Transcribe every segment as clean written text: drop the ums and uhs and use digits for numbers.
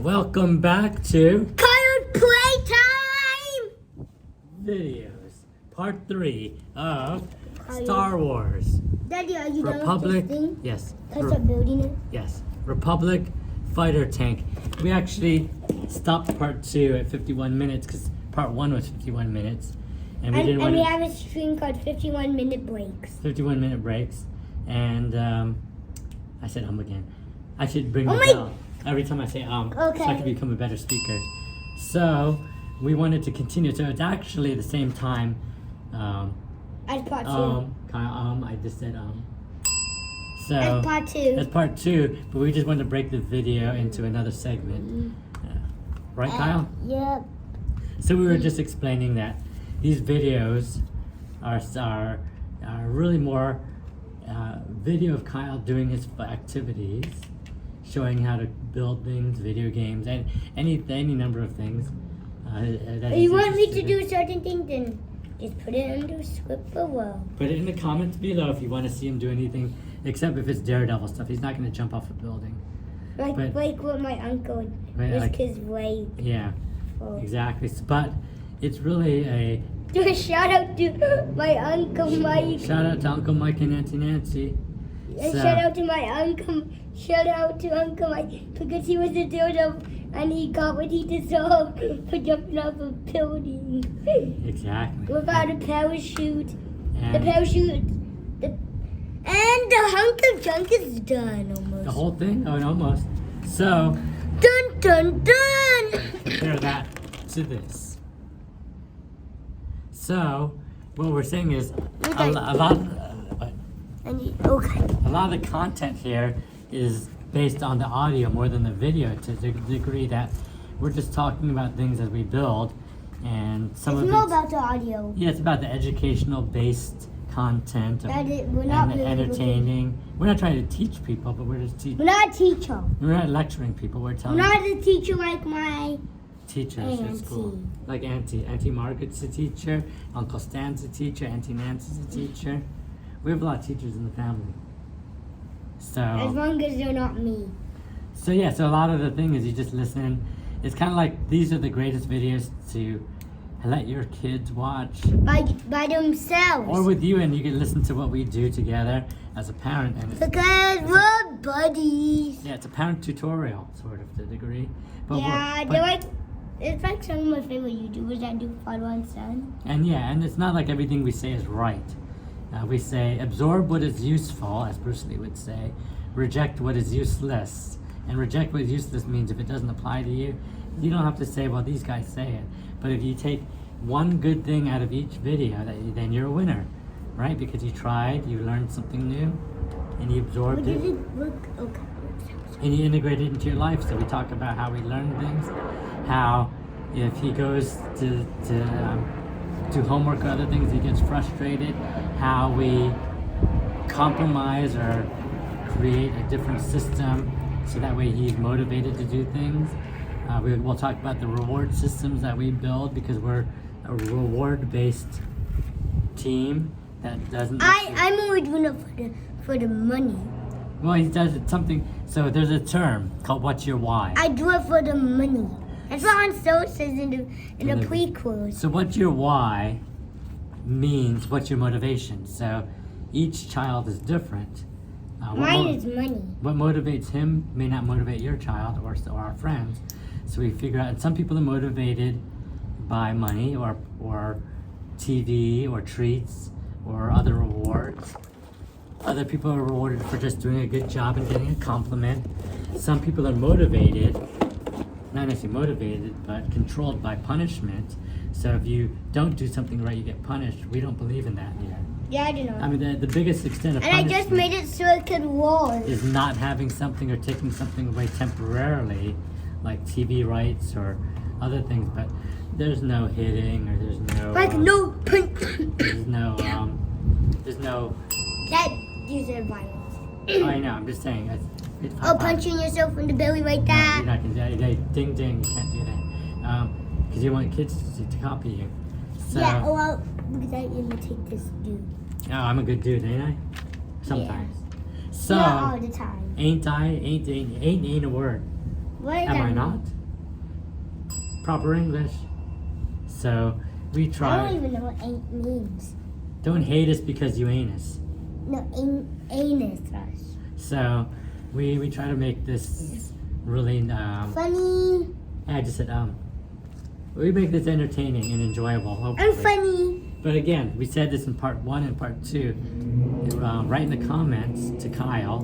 Welcome back to Playtime videos, part 3 of Star Wars. Daddy, are you Republic. done with this thing? Yes. Can I start building it? Yes. Republic fighter tank. We actually stopped part 2 at 51 minutes because part 1 was 51 minutes, and we didn't want we to. have a stream called 51-minute breaks. 51-minute breaks, and I said again. I should bring Oh the my- bell every time I say so I Okay. can become a better speaker. So we wanted to continue. So it's actually the same time. As part 2. I just said So As part 2. that's part 2, but we just wanted to break the video into another segment. Right, Kyle? Yep. So we were just explaining that these videos are really more video of Kyle doing his activities, showing how to build things, video games, and any number of things. That If he's you want me to interested in. do certain things, then just put it under the script below. Put it in the comments below if you want to see him do anything, except if it's Daredevil stuff. He's not going to jump off a building. Like what my uncle risked his way. Yeah, for. exactly. But it's really a Do a shout out to my uncle Mike. shout out to Uncle Mike and Auntie Nancy. And So- shout out to my uncle. Shout out to Uncle Mike because he was a dildo and he got what he deserved for jumping off a building Exactly. without a parachute. And The parachute, and the hunk of junk is done almost. the whole thing? Oh, almost. So Dun dun dun. compare that to this. So what we're saying is Okay. a lot Okay. a lot of the content here is based on the audio more than the video, to the degree that we're just talking about things as we build, and some It's of more it's, about the audio. yeah, it's about the educational based content of, We're not and the really entertaining. We're not trying to teach people, but we're just We're not a teacher. we're not lecturing people. We're I'm telling not a teacher like my teachers at school. Auntie. Like Auntie Margaret's a teacher, Uncle Stan's a teacher, Auntie Nancy's a teacher. We have a lot of teachers in the family. as So long as they're not me. so a lot of the thing is you just listen. It's kind of like these are the greatest videos to let your kids watch, By themselves. or with you, and you can listen to what we do together as a parent. And it's, Because we're buddies. yeah, it's a parent tutorial sort of to a degree. But Yeah, but- they're like, it's like some of my favorite YouTubers that do father and son. and it's not like everything we say is right. We say absorb what is useful, as Bruce Lee would say, reject what is useless. And reject what is useless means if it doesn't apply to you, you don't have to say, well, these guys say it. But if you take one good thing out of each video, then you're a winner, right? Because you tried, you learned something new, and you absorbed it, Okay. and you integrate it into your life. So we talk about how we learn things, how if he goes to do homework or other things, he gets frustrated, how we compromise or create a different system so that way he's motivated to do things. We'll talk about the reward systems that we build because we're a reward-based team that doesn't. I'm only doing it for the money. Well, he does it something. So there's a term called "What's your why?" I do it for the money. That's what Han Solo says in the In the- prequels. So what's your why means what's your motivation. So each child is different. Mine is money. What motivates him may not motivate your child or our friends. So we figure out, and some people are motivated by money or TV or treats or other rewards. Other people are rewarded for just doing a good job and getting a compliment. Some people are motivated, not necessarily motivated, but controlled by punishment. So if you don't do something right, you get punished. We don't believe in that yet. Yeah, I do know. I mean, the biggest extent of And I punishment just made it so it could roll. is not having something or taking something away temporarily, like TV rights or other things. But there's no hitting, or there's no Like no punch. there's no That uses violence. I know, I'm just saying it's Oh, punching yourself in the belly like No, that. you're not gonna do that. Ding ding, you can't do that because you want kids to copy you. So Yeah, well, because I imitate this dude. oh, I'm a good dude, ain't I? Sometimes. So Not all the time. ain't I? Ain't a word. What is Am that? I not? Proper English. So we I don't try. even know what ain't means. Don't hate us because you ain't us. No, anus us. So we try to make this really Funny. I just said we make this entertaining and enjoyable, hopefully. I'm funny. But again, we said this in part 1 and part 2. Write in the comments to Kyle.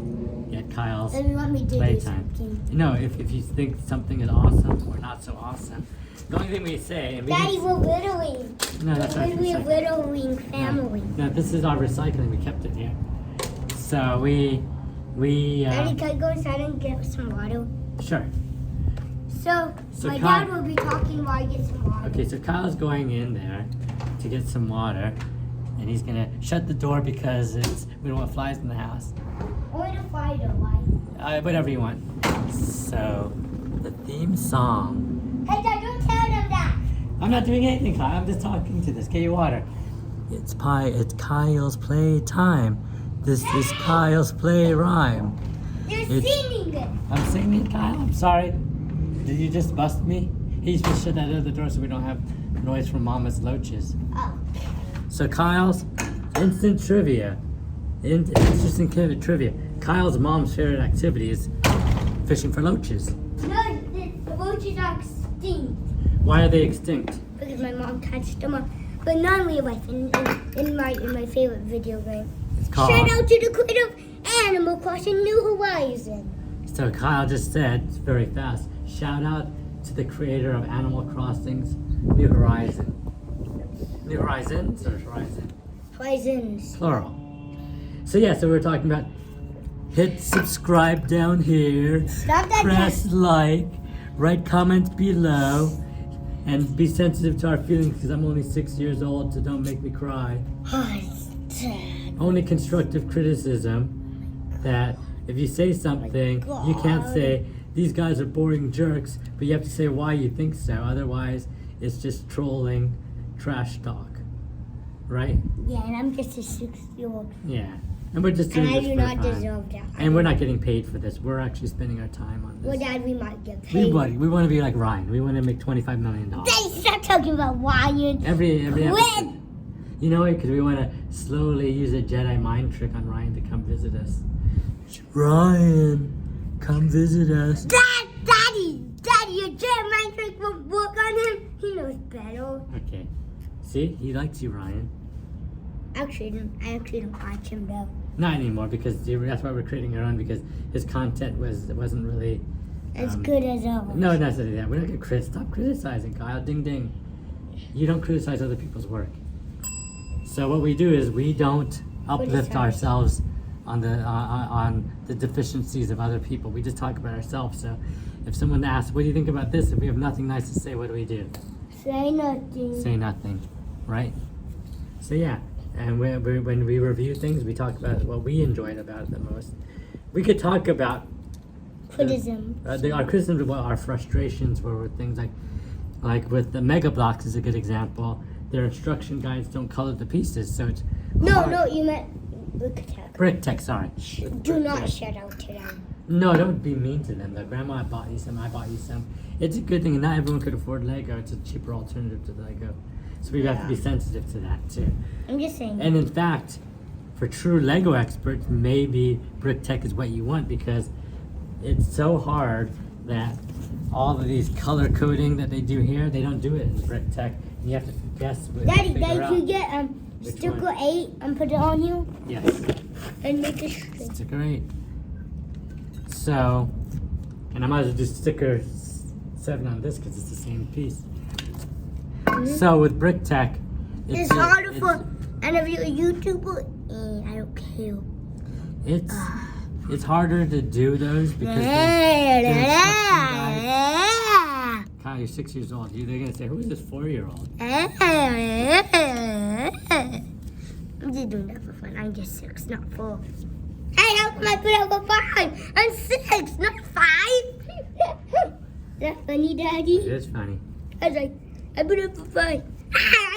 Get Kyle's Then you want me to do Playtime. something. No, if you think something is awesome or not so awesome. The only thing we say, and we Daddy, we're whittling. no, that's not We're a recycling. whittling family. No, this is our recycling. We kept it here. So we Daddy, can I go inside and get some water? sure. So my Kyle- dad will be talking while I get some water. Okay, so Kyle's going in there to get some water, and he's gonna shut the door because we don't want flies in the house. Only the fire though, why? Whatever you want. So the theme song. Hey, Dad, don't tell them that. I'm not doing anything, Kyle. I'm just talking to this. Get your water. It's Kyle's playtime. This is Kyle's play rhyme. You're It's- singing it. I'm singing it, Kyle. I'm sorry. Did you just bust me? He's just shut that other door so we don't have noise from Mama's loaches. Oh. So Kyle's instant trivia. Interesting trivia. Kyle's mom's favorite activity is fishing for loaches. No, the roaches are extinct Why are they extinct? because my mom touched them up. But not in real life, in my favorite video game. It's called. Shout out to the creator of Animal Crossing New Horizon. So Kyle just said very fast. Shout out to the creator of Animal Crossing's New Horizon. New Horizons or Horizon? Horizons. Plural. So yeah, so we're talking about hit subscribe down here. Stop that. Press like, write comments below, and be sensitive to our feelings because I'm only 6 years old, so don't make me cry. Only constructive criticism that if you say something, you can't say, these guys are boring jerks, but you have to say why you think so. Otherwise, it's just trolling trash talk. Right? Yeah, and I'm just a 6-year-old. Yeah. And we're just doing And I this do for not fun. deserve that. And we're not getting paid for this. We're actually spending our time on Well, this. Dad, we might get We paid. want to be like Ryan. We want to make $25 million. Daddy, stop talking about Ryan. Every When? episode. You know what? Because we want to slowly use a Jedi mind trick on Ryan to come visit us. Ryan, come visit us. Daddy, your Jedi mind trick will work on him. He knows better. Okay. See? He likes you, Ryan. I actually don't like him though. Not anymore because that's why we're creating our own because his content wasn't really. As good as ours. No, not necessarily that. We're not gonna stop criticizing, Kyle. Ding ding. You don't criticize other people's work. So what we do is we don't uplift Criticize. ourselves on the deficiencies of other people. We just talk about ourselves. So if someone asks, "What do you think about this?" If we have nothing nice to say, what do? Say nothing. Say nothing, right? So yeah, and when we review things, we talk about what we enjoyed about it the most. We could talk about Criticism. our criticisms about our frustrations were with things like with the Mega Blocks is a good example. Their instruction guides don't color the pieces, so it's hard. No, you meant Brick Tech, sorry. do not shout out to them. No, don't be mean to them. Like, Grandma bought you some, I bought you some. It's a good thing, and not everyone could afford Lego. It's a cheaper alternative to Lego. So we have to be sensitive to that too. I'm just saying. And in fact, for true Lego experts, maybe Brick Tech is what you want because it's so hard that all of these color coding that they do here, they don't do it in Brick Tech. And you have to guess. Daddy, figure out you get which sticker one. 8 and put it on you Yes, and make a string. sticker 8. So, and I might as well do sticker 7 on this because it's the same piece. So with Brick Tech, It's harder for and if you're a YouTuber, I don't care. It's harder to do those because they're instruction guides. Kyle, you're 6 years old. They're gonna say, "Who is this 4-year-old?" I'm just doing that for fun. I'm just 6, not 4. Hey, how come I put up a 5? I'm 6, not 5. Is that funny, Daddy? It is funny. I was like, I put up a 5.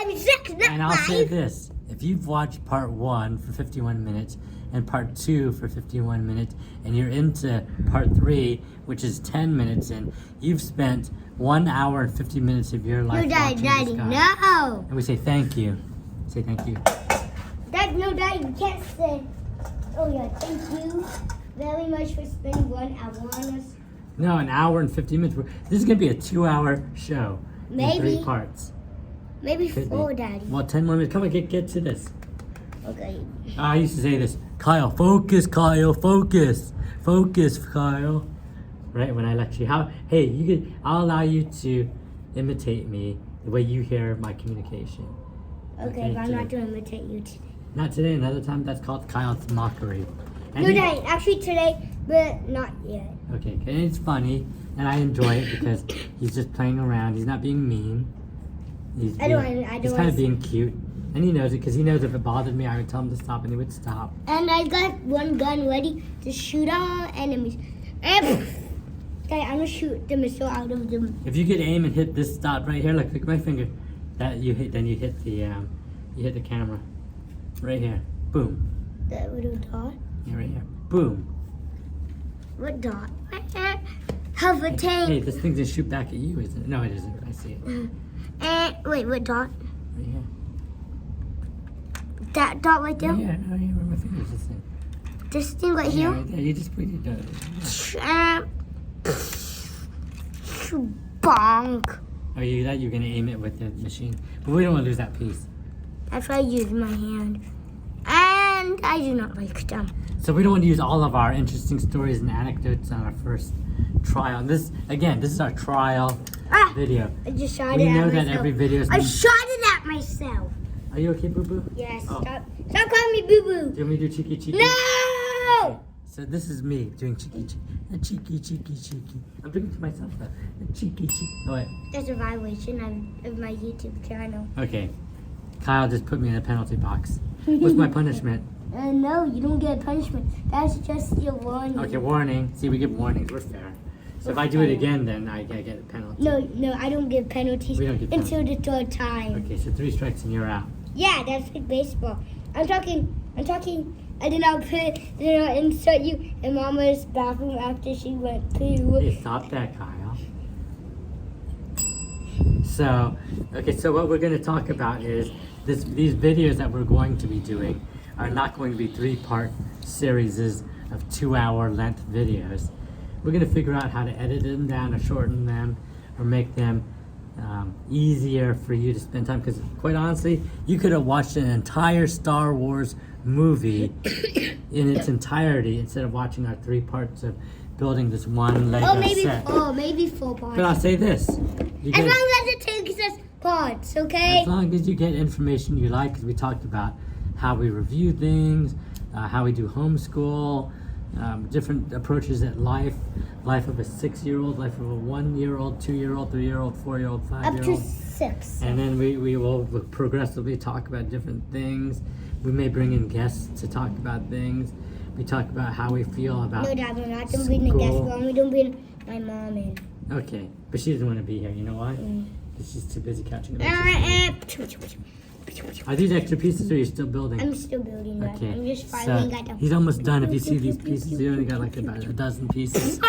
I'm 6, not And I'll say 5. this: if you've watched part 1 for 51 minutes and part 2 for 51 minutes, and you're into part 3, which is 10 minutes in, you've spent 1 hour and 50 minutes of your life No, Daddy, watching Daddy, this guy. no. And we say thank you. Say thank you. No, Daddy, you can't say. Oh yeah, thank you very much for spending 1 hour on us. No, an hour and 50 minutes. This is going to be a 2-hour show. Maybe. In 3 parts. Maybe Could 4, be. Daddy. Well, 10 more minutes. Come on, get to this. Okay. I used to say this. Kyle, focus, Kyle, focus. Focus, Kyle. Right, when I lecture you. Hey, I'll allow you to imitate me the way you hear my communication. Okay, but I'm today. not going to imitate you today. Not today, another time. That's called Kyle's mockery. And No, Daddy, actually today, but not yet. Okay, and it's funny, and I enjoy it because he's just playing around. He's not being mean. He's kind of being cute, and he knows it because he knows if it bothered me, I would tell him to stop, and he would stop. And I got one gun ready to shoot all enemies. And Daddy, I'm gonna shoot the missile out of them. If you could aim and hit this dot right here, look at my finger. That you hit, then you hit the camera, right here. Boom. That little dot. Yeah, right here. Boom. What dot? Have a tank. Hey, this thing's gonna shoot back at you, isn't it? No, it isn't. I see it. And wait, what dot? Right here. That dot right there? Right here. Right here where my finger's this thing. This thing right Yeah, here? right there. You just put it down. Bonk. Oh, you're gonna aim it with the machine. But we don't want to lose that piece. That's why I use my hand. And I do not like them. So we don't want to use all of our interesting stories and anecdotes on our first trial. This is our trial video. I just shot We it at know myself. that every video is... I shot it at myself. Are you okay, boo-boo? Yes, Oh. stop calling me boo-boo. Do you want me to do cheeky cheeky? No! So this is me doing cheeky cheeky. A cheeky cheeky cheeky. I'm doing it to myself though. A cheeky cheeky. Oh wait. That's a violation of my YouTube channel. Okay. Kyle just put me in a penalty box. What's my punishment? No, you don't get punishment. That's just your warning. Okay, warning. See, we give warnings. We're fair. So if I do it again, then I get a penalty. No, I don't get penalties We don't get until the 3rd time. Okay, so 3 strikes and you're out. Yeah, that's like baseball. I'm talking, and then I'll insert you in Mama's bathroom after she went poo. Hey, stop that, Kyle. So, okay, so what we're going to talk about is these videos that we're going to be doing are not going to be 3-part series of 2-hour length videos. We're going to figure out how to edit them down or shorten them or make them easier for you to spend time, because quite honestly, you could have watched an entire Star Wars movie in its entirety instead of watching our 3 parts of building this one Lego set. Maybe 4 parts. But I'll say this. As long as it takes us parts, okay? As long as you get information you like, because we talked about how we review things, how we do homeschool, different approaches at life of a 6-year-old, life of a 1-year-old, 2-year-old, 3-year-old, 4-year-old, 5-year-old. Up to 6. And then we will progressively talk about different things. We may bring in guests to talk about things. We talk about how we feel about No, Dad, we're not going to bring the guest. We're only going to bring my mom in. Okay, but she doesn't want to be here. You know why? Because she's too busy catching up. Are these extra pieces or are you still building? I'm still building that. Okay, I'm just finally got them. he's almost done. If you see these pieces, he only got like about a dozen pieces.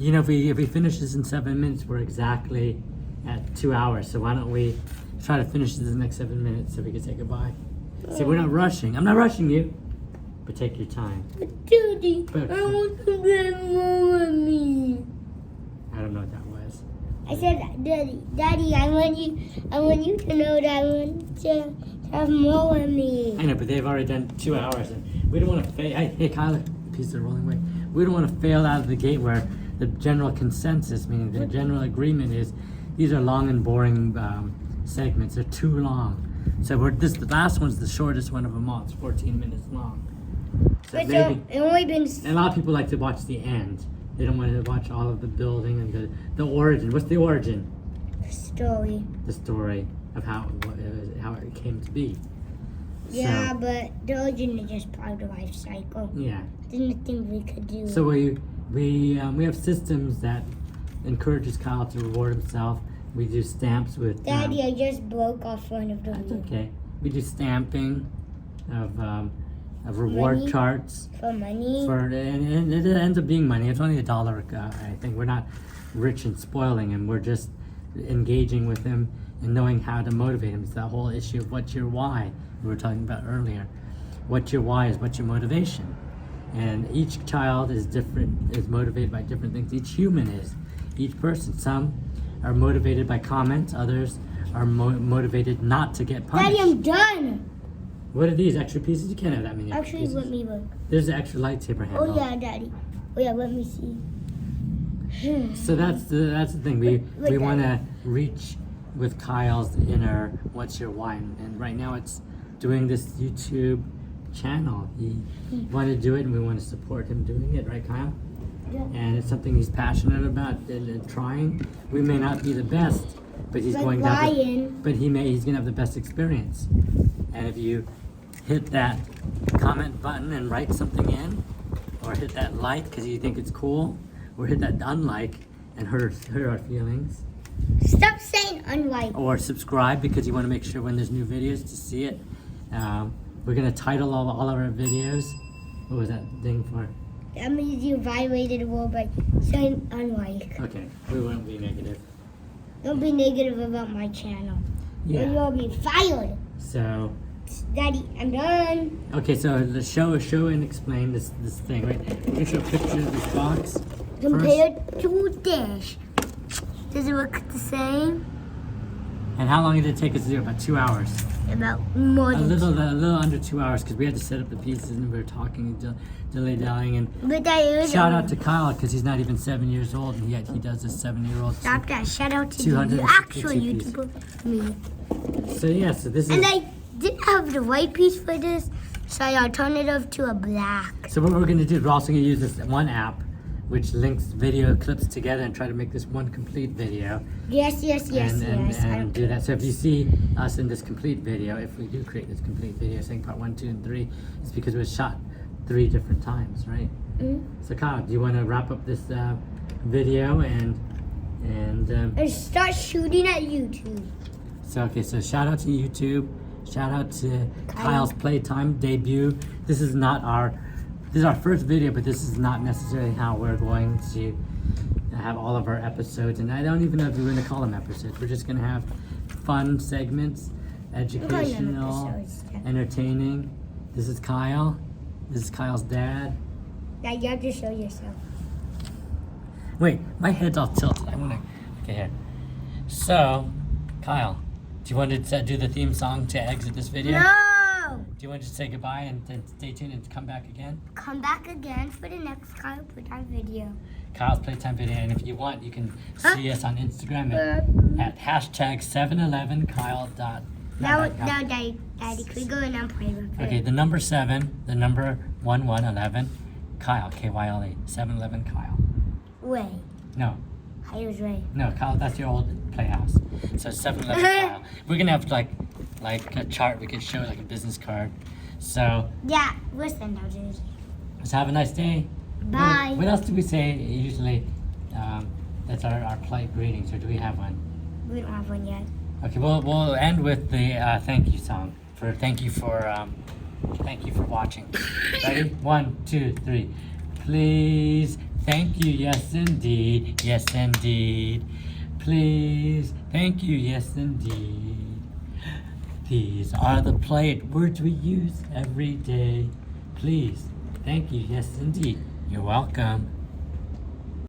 You know, if we finish this in 7 minutes, we're exactly at 2 hours. So why don't we try to finish this in the next 7 minutes so we can say goodbye? See, we're not rushing. I'm not rushing you, but take your time. Daddy, But- I want to get Mommy. I don't know what that was. I said, Daddy, I want you to know that I want to have more of me. I know, but they've already done 2 hours, and we don't want to fail. Hey, Kyler, the pieces are rolling away. We don't want to fail out of the gate where the general consensus, meaning the general agreement, is these are long and boring segments. They're too long. So the last one's the shortest one of them all. It's 14 minutes long. So But maybe, it only been and a lot of people like to watch the end. They don't want to watch all of the building and the origin. What's the origin? story. The story of how it came to be. Yeah, So, but the origin is just part of the life cycle. yeah. There's nothing we could do. So we have systems that encourages Kyle to reward himself. We do stamps with. Daddy, I just broke off one of the That's wheels. okay. We do stamping of reward Money? charts. For money. And it ends up being money. It's only $1. I think we're not rich and spoiling him. We're just engaging with him and knowing how to motivate him. It's that whole issue of what's your why we were talking about earlier. What's your why is what's your motivation. And each child is different, is motivated by different things. Each human is. Each person. Some are motivated by comments. Others are motivated not to get punished. Daddy, I'm done. What are these extra pieces? You can't have that many extra Actually, pieces. let me look. There's an extra lightsaber handle. Oh yeah, Daddy. Oh yeah, let me see. So that's the thing. We Look want to at reach with Kyle's inner what's your why, and right now it's doing this YouTube channel. He wanted to do it, and we want to support him doing it, right, Kyle? Yeah. And it's something he's passionate about and trying. We may not be the best, but he's Like going to have Ryan. but he's gonna have the best experience. And if you hit that comment button and write something in, or hit that like because you think it's cool, or hit that unlike and hurt our feelings, Stop saying unlike. or subscribe because you want to make sure when there's new videos to see it. We're gonna title all of our videos. What was that thing for? That means you violated the rule by saying unlike. Okay, we won't be negative. Don't be negative about my channel. Or Yeah. you'll be fired. So Daddy, I'm done. okay, so let's show and explain this thing, right? We're gonna show a picture of this box. Compared to this. Does it look the same? And how long did it take us to do? About 2 hours. About more A than little under 2 hours because we had to set up the pieces and we were talking, dilly-dallying. And But that shout out to Kyle because he's not even 7 years old and yet he does a 7-year-old. Stop that. Shout out to you, 252 actual pieces. YouTuber, me. So yeah, so this is. And I did have the white piece for this, so I alternative to a black. So what we're gonna do, we're also gonna use this one app, which links video clips together and try to make this one complete video. Yes, yes, yes, and yes. and do that. So if you see us in this complete video, if we do create this complete video, saying part 1, 2, and 3, it's because it was shot 3 different times, right? So Kyle, do you want to wrap up this video and And start shooting at YouTube. so okay, so shout out to YouTube, shout out to Kyle's Playtime debut. This is our first video, but this is not necessarily how we're going to have all of our episodes. And I don't even know if we're going to call them episodes. We're just going to have fun segments, educational, episodes, yeah. entertaining. This is Kyle. This is Kyle's dad. Now you have to show yourself. Wait, my head's all tilted. I want to. Okay, here. So, Kyle, do you want to do the theme song to exit this video? No! Do you want to just say goodbye and stay tuned and come back again? Come back again for the next Kyle Playtime video. Kyle's Playtime video, and if you want, you can see us on Instagram at #711Kyle. Now, Daddy, could we go in and play with it? Okay, the number 7, the number 1111, Kyle, Kyle, 711 Kyle. Ray. No, I was Ray. no, Kyle, that's your old playhouse. So 711 Kyle. We're gonna have like a chart we could show, like a business card. So Yeah, listen now, dude. let's have a nice day. Bye. What else do we say usually? That's our polite greetings, or do we have one? We don't have one yet. Okay, we'll end with the thank you song. Thank you for watching. Ready? 1, 2, 3. Please, thank you, yes indeed, yes indeed. Please, thank you, yes indeed. These are the polite words we use every day. Please, thank you, yes indeed. You're welcome.